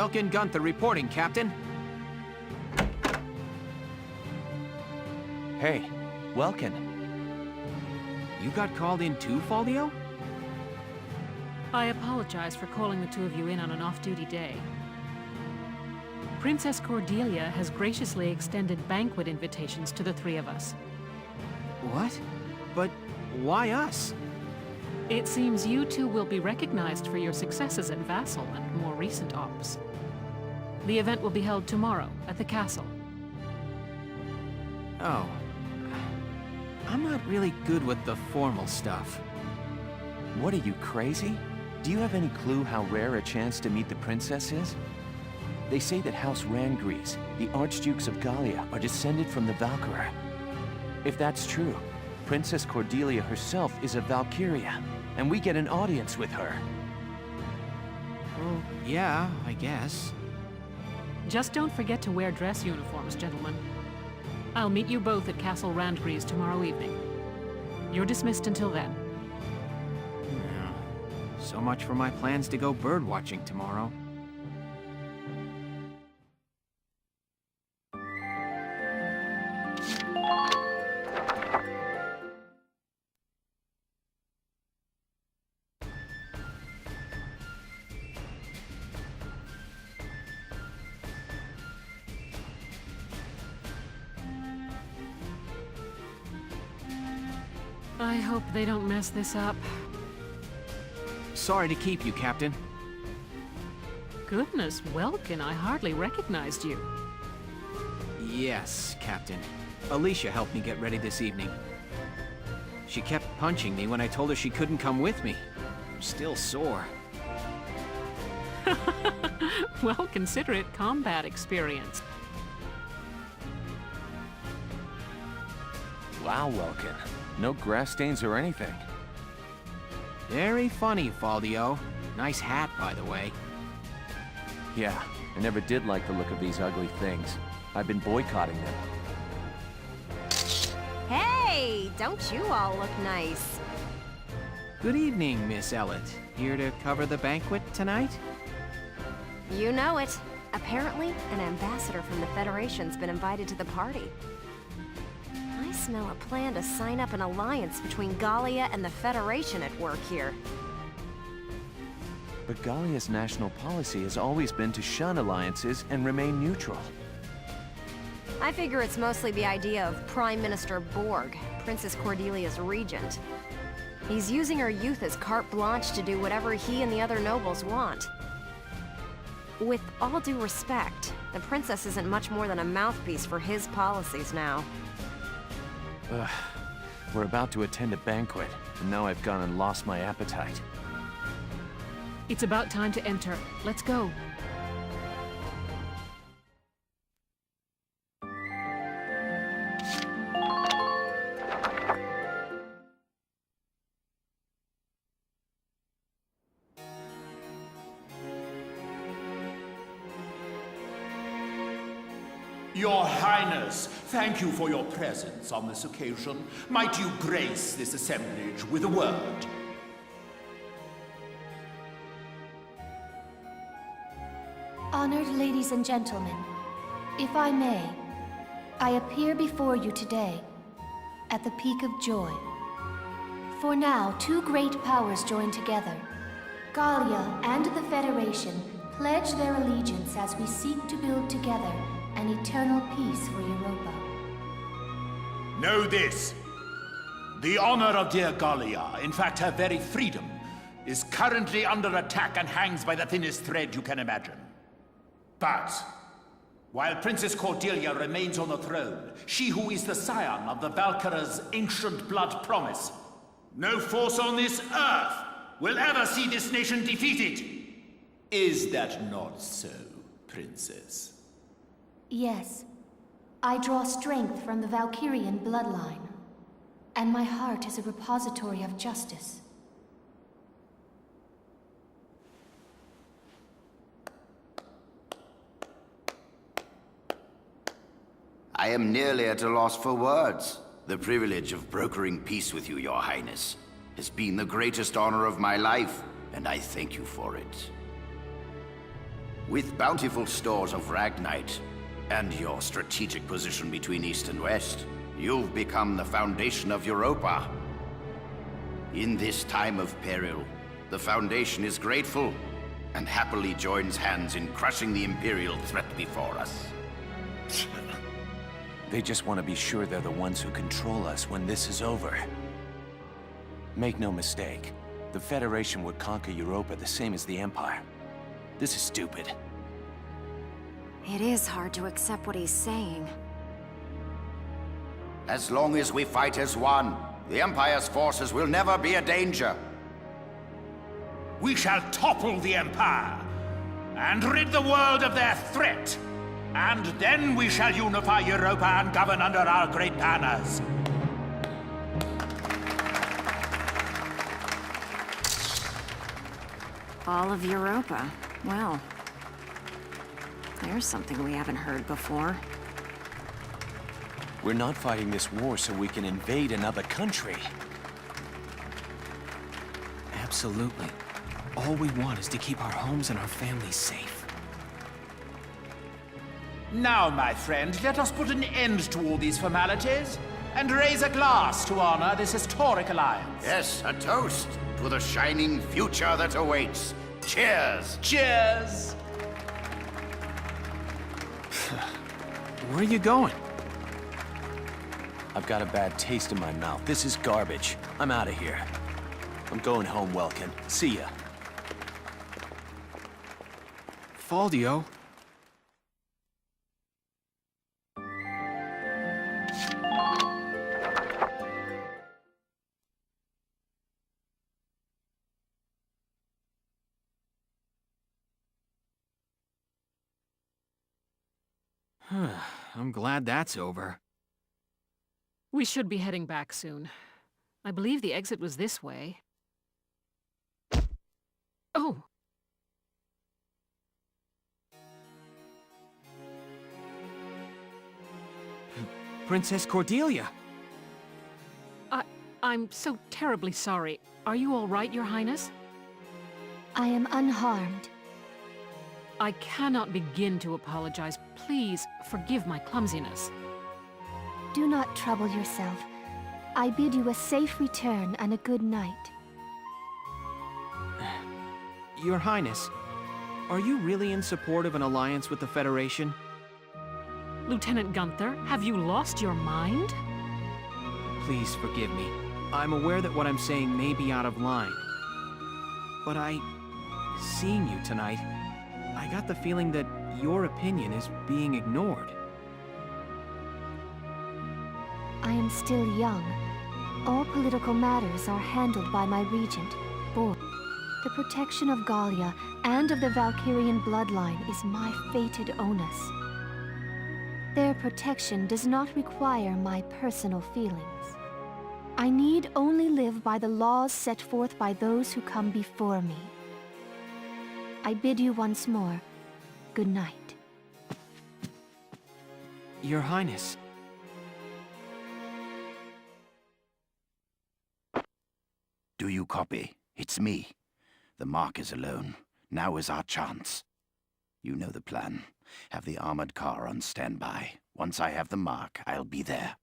Welkin Gunther reporting, Captain. Hey, Welkin. You got called in too, Faldio? I apologize for calling the two of you in on an off-duty day. Princess Cordelia has graciously extended banquet invitations to the three of us. What? But why us? It seems you two will be recognized for your successes at Vassal and more recent ops. The event will be held tomorrow at the castle. Oh. I'm not really good with the formal stuff. What are you, crazy? Do you have any clue how rare a chance to meet the princess is? They say that House Randgrease, the Archdukes of Gallia, are descended from the Valkyria. If that's true, Princess Cordelia herself is a Valkyria, and we get an audience with her. Well, yeah, I guess. Just don't forget to wear dress uniforms, gentlemen. I'll meet you both at Castle Randgrease tomorrow evening. You're dismissed until then. Yeah. So much for my plans to go bird watching tomorrow. I hope they don't mess this up. Sorry to keep you, Captain. Goodness, Welkin, I hardly recognized you. Yes, Captain. Alicia helped me get ready this evening. She kept punching me when I told her she couldn't come with me. I'm still sore. Well, consider it combat experience. Wow, Welkin. No grass stains or anything. Very funny, Faldio. Nice hat, by the way. Yeah, I never did like the look of these ugly things. I've been boycotting them. Hey, don't you all look nice? Good evening, Miss Ellett. Here to cover the banquet tonight? You know it. Apparently, an ambassador from the Federation's been invited to the party. I smell a plan to sign up an alliance between Gallia and the Federation at work here. But Gallia's national policy has always been to shun alliances and remain neutral. I figure it's mostly the idea of Prime Minister Borg, Princess Cordelia's regent. He's using her youth as carte blanche to do whatever he and the other nobles want. With all due respect, the princess isn't much more than a mouthpiece for his policies now. We're about to attend a banquet, and now I've gone and lost my appetite. It's about time to enter. Let's go. Your Highness, thank you for your presence on this occasion. Might you grace this assemblage with a word? Honored ladies and gentlemen, if I may, I appear before you today at the peak of joy. For now, two great powers join together. Gallia and the Federation pledge their allegiance as we seek to build together an eternal peace for Europa. Know this. The honor of dear Gallia, in fact her very freedom, is currently under attack and hangs by the thinnest thread you can imagine. But, while Princess Cordelia remains on the throne, she who is the scion of the Valkyria's ancient blood promise, no force on this earth will ever see this nation defeated. Is that not so, Princess? Yes, I draw strength from the Valkyrian bloodline, and my heart is a repository of justice. I am nearly at a loss for words. The privilege of brokering peace with you, Your Highness, has been the greatest honor of my life, and I thank you for it. With bountiful stores of Ragnite, and your strategic position between East and West, you've become the foundation of Europa. In this time of peril, the Foundation is grateful, and happily joins hands in crushing the Imperial threat before us. They just want to be sure they're the ones who control us when this is over. Make no mistake, the Federation would conquer Europa the same as the Empire. This is stupid. It is hard to accept what he's saying. As long as we fight as one, the Empire's forces will never be a danger. We shall topple the Empire, and rid the world of their threat. And then we shall unify Europa and govern under our great banners. All of Europa. Well, there's something we haven't heard before. We're not fighting this war so we can invade another country. Absolutely. All we want is to keep our homes and our families safe. Now, my friend, let us put an end to all these formalities and raise a glass to honor this historic alliance. Yes, a toast to the shining future that awaits. Cheers! Cheers! Where are you going? I've got a bad taste in my mouth. This is garbage. I'm out of here. I'm going home, Welkin. See ya. Faldio? I'm glad that's over. We should be heading back soon. I believe the exit was this way. Oh! Princess Cordelia! I'm so terribly sorry. Are you all right, Your Highness? I am unharmed. I cannot begin to apologize. Please, forgive my clumsiness. Do not trouble yourself. I bid you a safe return and a good night. Your Highness, are you really in support of an alliance with the Federation? Lieutenant Gunther, have you lost your mind? Please forgive me. I'm aware that what I'm saying may be out of line. But seeing you tonight, I got the feeling that your opinion is being ignored. I am still young. All political matters are handled by my regent, Borg. The protection of Gallia and of the Valkyrian bloodline is my fated onus. Their protection does not require my personal feelings. I need only live by the laws set forth by those who come before me. I bid you once more, good night. Your Highness. Do you copy? It's me. The Mark is alone. Now is our chance. You know the plan. Have the armored car on standby. Once I have the Mark, I'll be there.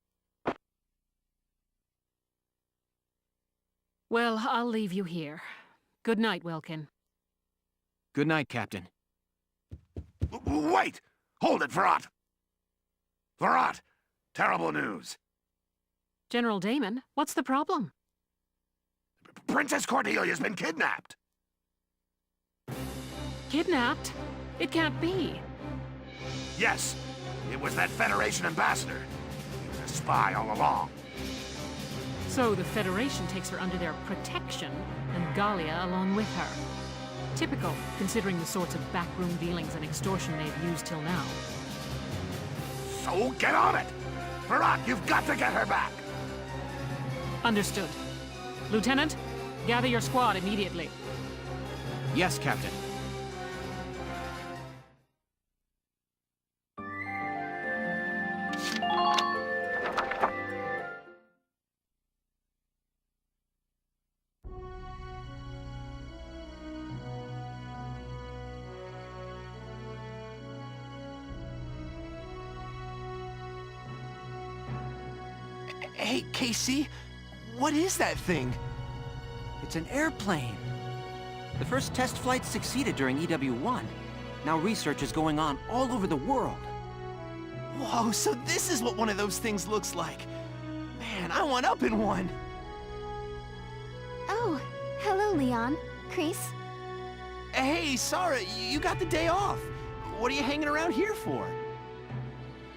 Well, I'll leave you here. Good night, Welkin. Good night, Captain. Wait! Hold it, Verrat! Verrat! Terrible news. General Damon, what's the problem? Princess Cordelia's been kidnapped! Kidnapped? It can't be. Yes, it was that Federation ambassador. He was a spy all along. So the Federation takes her under their protection, and Gallia along with her. Typical, considering the sorts of backroom dealings and extortion they've used till now. So get on it! Verrat, you've got to get her back! Understood. Lieutenant, gather your squad immediately. Yes, Captain. Hey, Casey, what is that thing? It's an airplane. The first test flight succeeded during EW1. Now research is going on all over the world. Whoa, so this is what one of those things looks like. Man, I want up in one. Oh, hello, Leon. Chris. Hey, Sarah, you got the day off. What are you hanging around here for?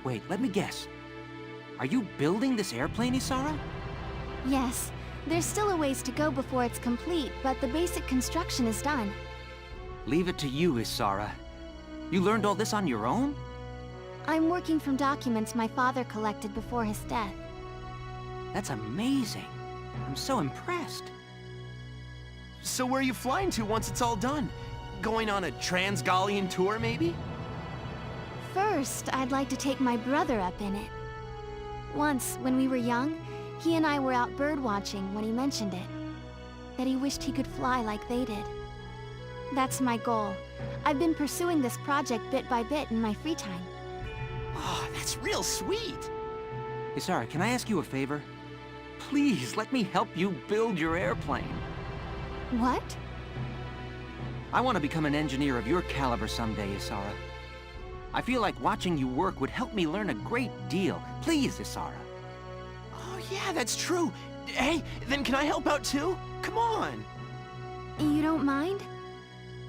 Wait, let me guess. Are you building this airplane, Isara? Yes, there's still a ways to go before it's complete, but the basic construction is done. Leave it to you, Isara. You learned all this on your own? I'm working from documents my father collected before his death. That's amazing. I'm so impressed. So where are you flying to once it's all done? Going on a Trans-Gallian tour, maybe? First, I'd like to take my brother up in it. Once, when we were young, he and I were out birdwatching when he mentioned it. That he wished he could fly like they did. That's my goal. I've been pursuing this project bit by bit in my free time. Oh, that's real sweet. Isara, can I ask you a favor? Please, let me help you build your airplane. What? I want to become an engineer of your caliber someday, Isara. I feel like watching you work would help me learn a great deal. Please, Isara. Oh, yeah, that's true. Hey, then can I help out too? Come on. You don't mind?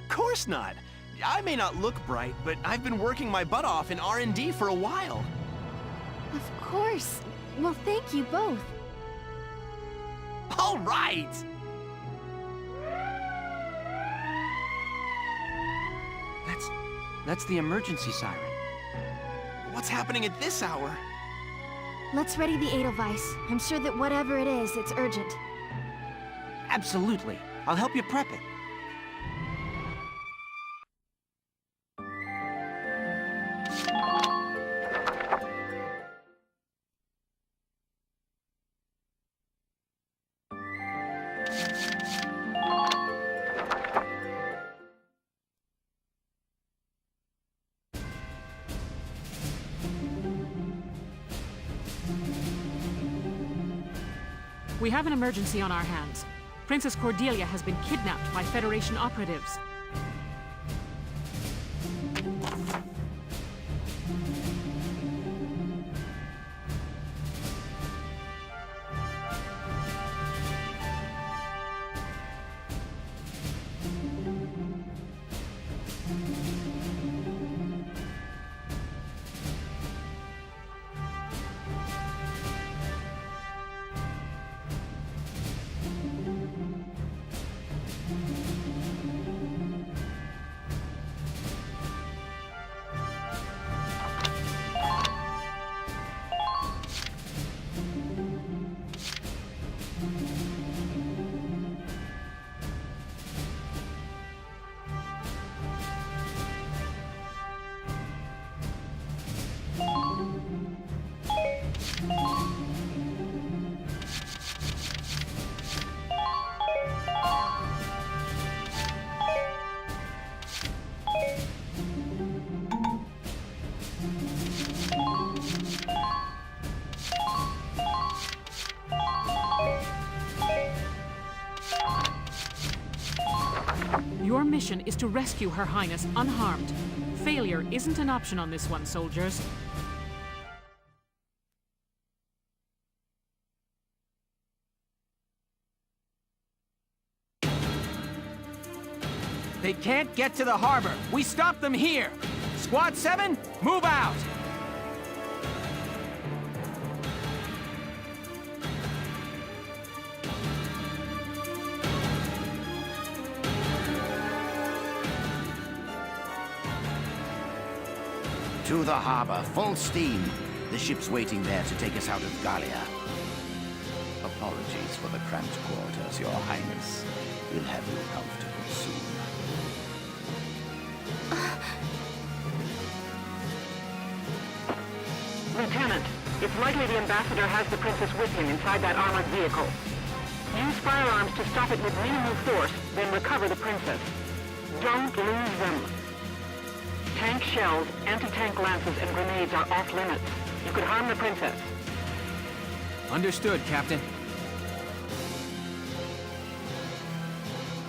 Of course not. I may not look bright, but I've been working my butt off in R&D for a while. Of course. Well, thank you both. All right! That's the emergency siren. What's happening at this hour? Let's ready the Edelweiss. I'm sure that whatever it is, it's urgent. Absolutely. I'll help you prep it. We have an emergency on our hands. Princess Cordelia has been kidnapped by Federation operatives. Your mission is to rescue Her Highness unharmed. Failure isn't an option on this one, soldiers. They can't get to the harbor. We stop them here. Squad 7, move out! To the harbor, full steam. The ship's waiting there to take us out of Gallia. Apologies for the cramped quarters, Your Highness. We'll have you comfortable soon. Lieutenant, it's likely the Ambassador has the Princess with him inside that armored vehicle. Use firearms to stop it with minimal force, then recover the Princess. Don't lose them. Tank shells, anti-tank lances, and grenades are off limits. You could harm the Princess. Understood, Captain.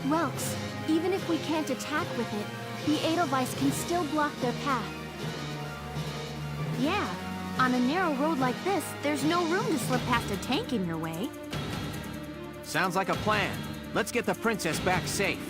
Welks, even if we can't attack with it, the Edelweiss can still block their path. Yeah, on a narrow road like this, there's no room to slip past a tank in your way. Sounds like a plan. Let's get the princess back safe.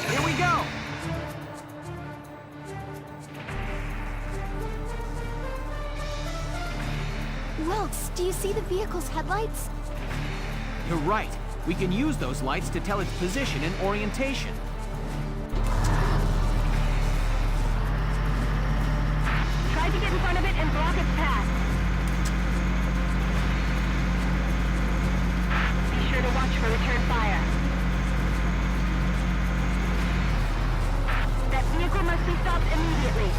Here we go! Welks, do you see the vehicle's headlights? You're right. We can use those lights to tell its position and orientation. Try to get in front of it and block its path. Be sure to watch for return fire. That vehicle must be stopped immediately.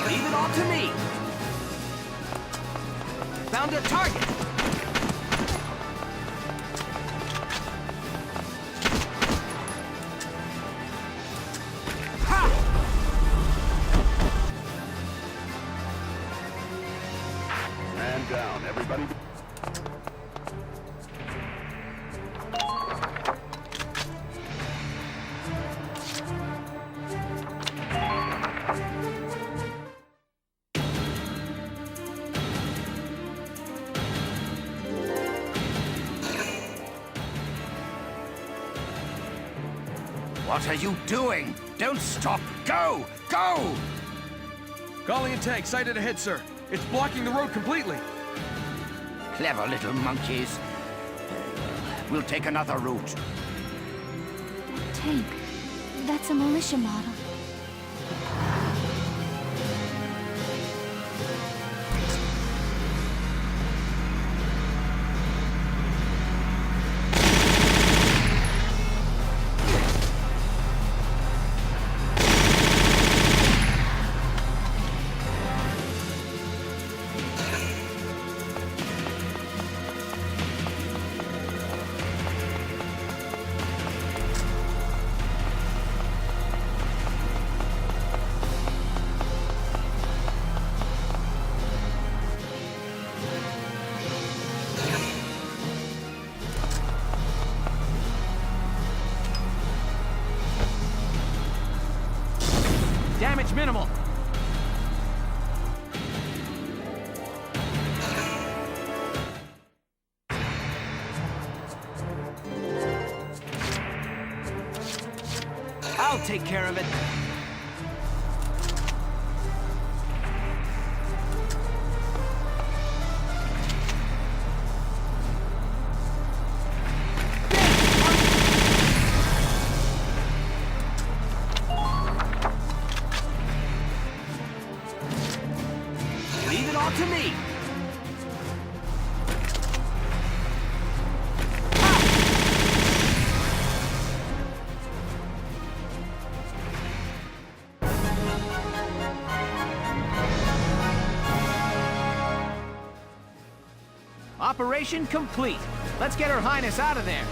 Leave it all to me! Found a target! Ha! Man down, everybody. What are you doing? Don't stop! Go! Go! Gallian tank sighted ahead, sir. It's blocking the road completely. Clever little monkeys. We'll take another route. Tank. That's a militia model. Damage minimal. I'll take care of it. Leave it all to me. Operation complete. Let's get Her Highness out of there.